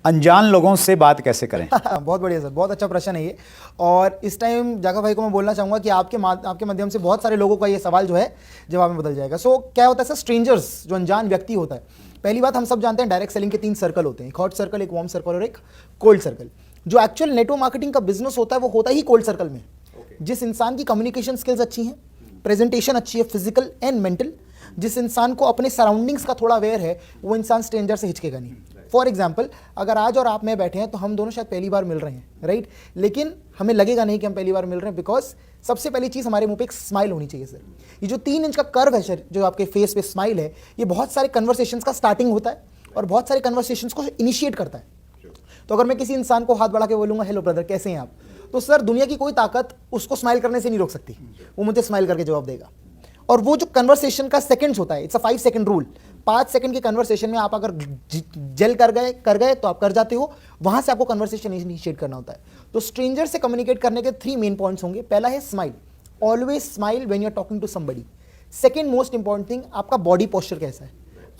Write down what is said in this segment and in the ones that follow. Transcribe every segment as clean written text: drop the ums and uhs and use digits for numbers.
अनजान लोगों से बात कैसे करें? बहुत बढ़िया सर, बहुत अच्छा प्रश्न है ये। और इस टाइम जाका भाई को मैं बोलना चाहूँगा कि आपके माध्यम से बहुत सारे लोगों का ये सवाल जो है जवाब में बदल जाएगा। सो क्या होता है सर, स्ट्रेंजर्स जो अनजान व्यक्ति होता है, पहली बात हम सब जानते हैं डायरेक्ट सेलिंग के 3 सर्कल होते हैं, एक हॉट सर्कल, एक वार्म सर्कल और एक कोल्ड सर्कल। जो एक्चुअल नेटवर्क मार्केटिंग का बिजनेस होता है वो होता ही कोल्ड सर्कल में। जिस इंसान की कम्युनिकेशन स्किल्स अच्छी हैं, प्रेजेंटेशन अच्छी है, फिजिकल एंड मेंटल, जिस इंसान को अपने सराउंडिंग्स का थोड़ा अवेयर है, वो इंसान स्ट्रेंजर से हिचकेगा नहीं। फॉर एग्जाम्पल, अगर आज और आप में बैठे हैं तो हम दोनों शायद पहली बार मिल रहे हैं, राइट, लेकिन हमें लगेगा नहीं कि हम पहली बार मिल रहे हैं, बिकॉज सबसे पहली चीज़ हमारे मुंह पे एक स्माइल होनी चाहिए सर। ये जो 3 इंच का कर्व है सर, जो आपके फेस पे स्माइल है, ये बहुत सारे कन्वर्सेशंस का स्टार्टिंग होता है और बहुत सारे कन्वर्सेशंस को इनिशिएट करता है। तो अगर मैं किसी इंसान को हाथ बढ़ा के बोलूँगा हेलो ब्रदर कैसे हैं आप, तो सर दुनिया की कोई ताकत उसको स्माइल करने से नहीं रोक सकती, वो मुझे स्माइल करके जवाब देगा। और वो जो कन्वर्सेशन का सेकंड्स होता है, it's a 5 second rule. 5 second के कन्वर्सेशन में आप अगर जेल कर गए तो आप कर जाते हो, वहां से आपको कन्वर्सेशन इनिशिएट करना होता है। तो स्ट्रेंजर से कम्युनिकेट करने के 3 मेन पॉइंट्स होंगे। पहला है smile, always smile when you are talking to somebody. Second most important thing, आपका बॉडी पोस्चर कैसा है,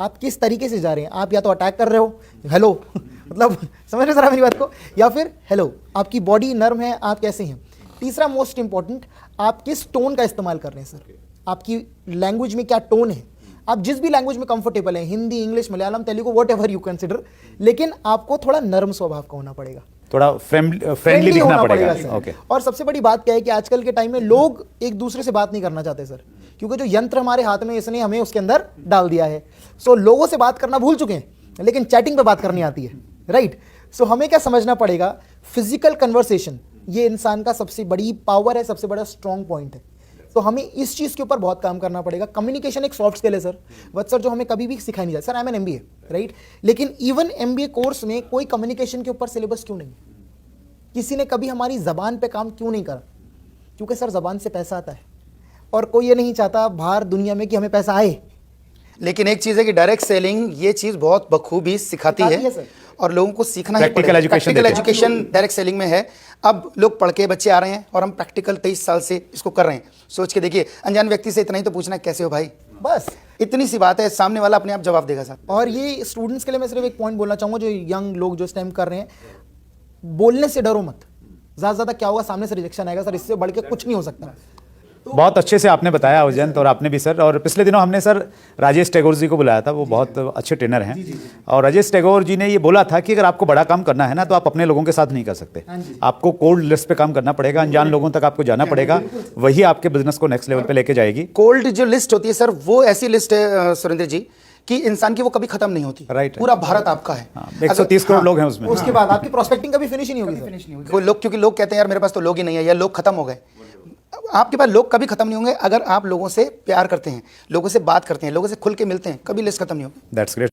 आप किस तरीके से जा रहे हैं, आप या तो अटैक कर रहे हो, हेलो मतलब समझ रहे सर मेरी बात को, या फिर हेलो, आपकी बॉडी नर्म है, आप कैसे हैं। तीसरा मोस्ट इंपॉर्टेंट, आप किस टोन का इस्तेमाल कर रहे हैं सर, आपकी लैंग्वेज में क्या टोन है। आप जिस भी लैंग्वेज में कंफर्टेबल है, Hindi, English, Malayalam, Telugu, what ever you consider, लेकिन आपको थोड़ा नर्म स्वभाव का होना पड़ेगा, थोड़ा फ्रेंडली दिखना पड़ेगा। ओके। और सबसे बड़ी बात क्या है कि आजकल के टाइम में लोग एक दूसरे से बात नहीं करना चाहते सर, क्योंकि जो यंत्र हमारे हाथ में इसने हमें उसके अंदर डाल दिया है। सो लोगों से बात करना भूल चुके हैं, लेकिन चैटिंग पे बात करनी आती है, राइट। सो हमें क्या समझना पड़ेगा, फिजिकल कन्वर्सेशन ये इंसान का सबसे बड़ी पावर है, सबसे बड़ा स्ट्रॉन्ग पॉइंट है। तो हमें इस चीज़ के ऊपर बहुत काम करना पड़ेगा। कम्युनिकेशन एक सॉफ्ट स्किल है सर, बट सर जो हमें कभी भी सिखाई नहीं जाती। Sir I am an MBA, right, लेकिन इवन MBA कोर्स में कोई कम्युनिकेशन के ऊपर सिलेबस क्यों नहीं, किसी ने कभी हमारी ज़बान पे काम क्यों नहीं करा, क्योंकि सर ज़बान से पैसा आता है और कोई ये नहीं चाहता बाहर दुनिया में कि हमें पैसा आए। लेकिन एक चीज़ है कि डायरेक्ट सेलिंग ये चीज़ बहुत बखूबी सिखाती है और लोगों को सीखना ही पड़ेगा। प्रैक्टिकल एजुकेशन डायरेक्ट सेलिंग में है। अब लोग पढ़ के बच्चे आ रहे हैं और हम प्रैक्टिकल 23 साल से इसको कर रहे हैं। सोच के देखिए, अनजान व्यक्ति से इतना ही तो पूछना है कैसे हो भाई, बस इतनी सी बात है, सामने वाला अपने आप जवाब देगा सर। और ये स्टूडेंट्स के लिए मैं सिर्फ एक पॉइंट बोलना चाहूँगा, जो यंग लोग जो इस टाइम कर रहे हैं, बोलने से डरो मत। ज़्यादा क्या होगा, सामने से रिजेक्शन आएगा सर, इससे बढ़ के कुछ नहीं हो सकता। बहुत अच्छे से आपने बताया अजंत, और आपने भी सर। और पिछले दिनों हमने सर राजेश टैगोर जी को बुलाया था, वो बहुत अच्छे ट्रेनर हैं। और राजेश टैगोर जी ने ये बोला था कि अगर आपको बड़ा काम करना है ना, तो आप अपने लोगों के साथ नहीं कर सकते, आपको कोल्ड लिस्ट पे काम करना पड़ेगा, अनजान लोगों तक आपको जाना पड़ेगा, वही आपके बिजनेस को नेक्स्ट लेवल पे लेके जाएगी। कोल्ड जो लिस्ट होती है सर, वो ऐसी लिस्ट है सुरेंद्र जी कि इंसान की वो कभी खत्म नहीं होती। राइट, पूरा भारत आपका है। 130 करोड़ लोग हैं उसमें। उसके बाद आपकी प्रोस्पेक्टिंग कभी फिनिश ही नहीं होगी कोई लोग, क्योंकि लोग कहते हैं यार मेरे पास तो लोग ही नहीं है, या लोग खत्म हो गए। आपके पास लोग कभी खत्म नहीं होंगे अगर आप लोगों से प्यार करते हैं, लोगों से बात करते हैं, लोगों से खुल के मिलते हैं, कभी लिस्ट खत्म नहीं होगी। That's great.